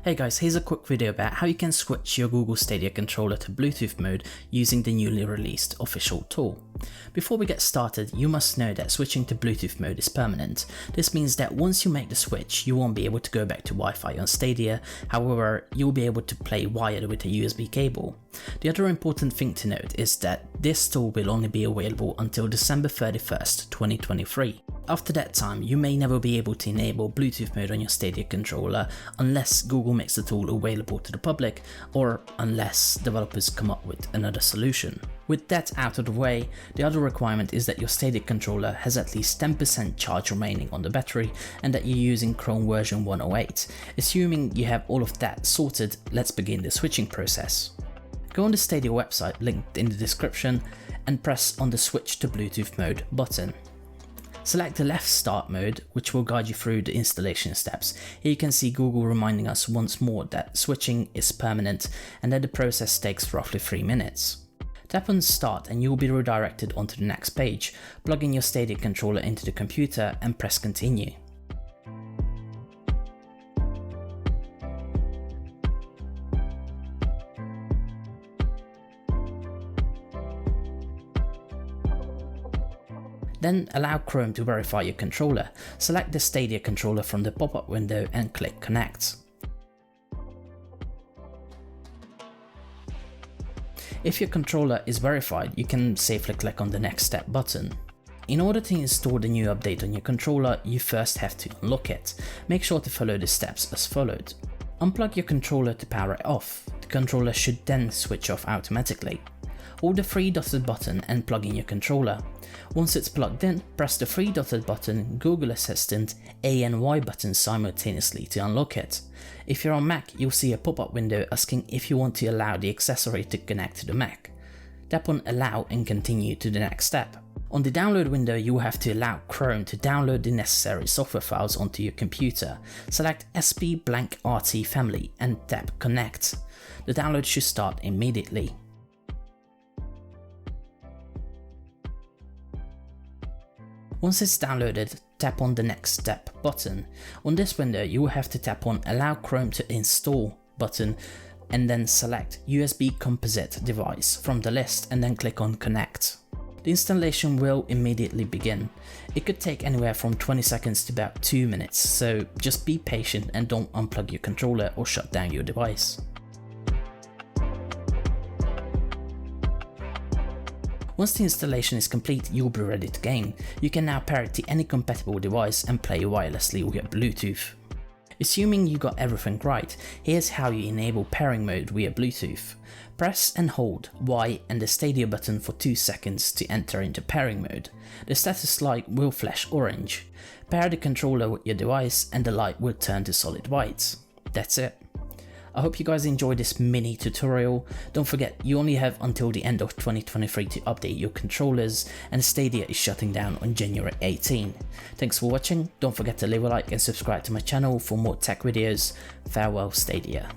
Hey guys, here's a quick video about how you can switch your Google Stadia Controller to Bluetooth mode using the newly released official tool. Before we get started, you must know that switching to Bluetooth mode is permanent. This means that once you make the switch, you won't be able to go back to Wi-Fi on Stadia, however, you'll be able to play wired with a USB cable. The other important thing to note is that this tool will only be available until December 31st, 2023. After that time, you may never be able to enable Bluetooth mode on your Stadia controller unless Google makes the tool available to the public or unless developers come up with another solution. With that out of the way, the other requirement is that your Stadia controller has at least 10% charge remaining on the battery and that you're using Chrome version 108. Assuming you have all of that sorted, let's begin the switching process. Go on the Stadia website linked in the description and press on the Switch to Bluetooth mode button. Select the left Start mode, which will guide you through the installation steps. Here you can see Google reminding us once more that switching is permanent and that the process takes roughly 3 minutes. Tap on Start and you will be redirected onto the next page. Plug in your Stadia controller into the computer and press Continue. Then allow Chrome to verify your controller. Select the Stadia controller from the pop-up window and click Connect. If your controller is verified, you can safely click on the Next Step button. In order to install the new update on your controller, you first have to unlock it. Make sure to follow the steps as followed. Unplug your controller to power it off. The controller should then switch off automatically. Hold the 3 dotted button and plug in your controller. Once it's plugged in, press the 3 dotted button, Google Assistant, A and Y buttons simultaneously to unlock it. If you're on Mac, you'll see a pop-up window asking if you want to allow the accessory to connect to the Mac. Tap on Allow and continue to the next step. On the download window, you will have to allow Chrome to download the necessary software files onto your computer. Select SP_RT family and tap Connect. The download should start immediately. Once it's downloaded, tap on the Next Step button. On this window, you will have to tap on Allow Chrome to Install button and then select USB Composite Device from the list and then click on Connect. The installation will immediately begin. It could take anywhere from 20 seconds to about 2 minutes, so just be patient and don't unplug your controller or shut down your device. Once the installation is complete, you'll be ready to game. You can now pair it to any compatible device and play wirelessly via Bluetooth. Assuming you got everything right, here's how you enable pairing mode via Bluetooth. Press and hold Y and the Stadia button for 2 seconds to enter into pairing mode. The status light will flash orange. Pair the controller with your device and the light will turn to solid white. That's it. I hope you guys enjoyed this mini tutorial. Don't forget, you only have until the end of 2023 to update your controllers, and Stadia is shutting down on January 18. Thanks for watching, don't forget to leave a like and subscribe to my channel for more tech videos. Farewell Stadia.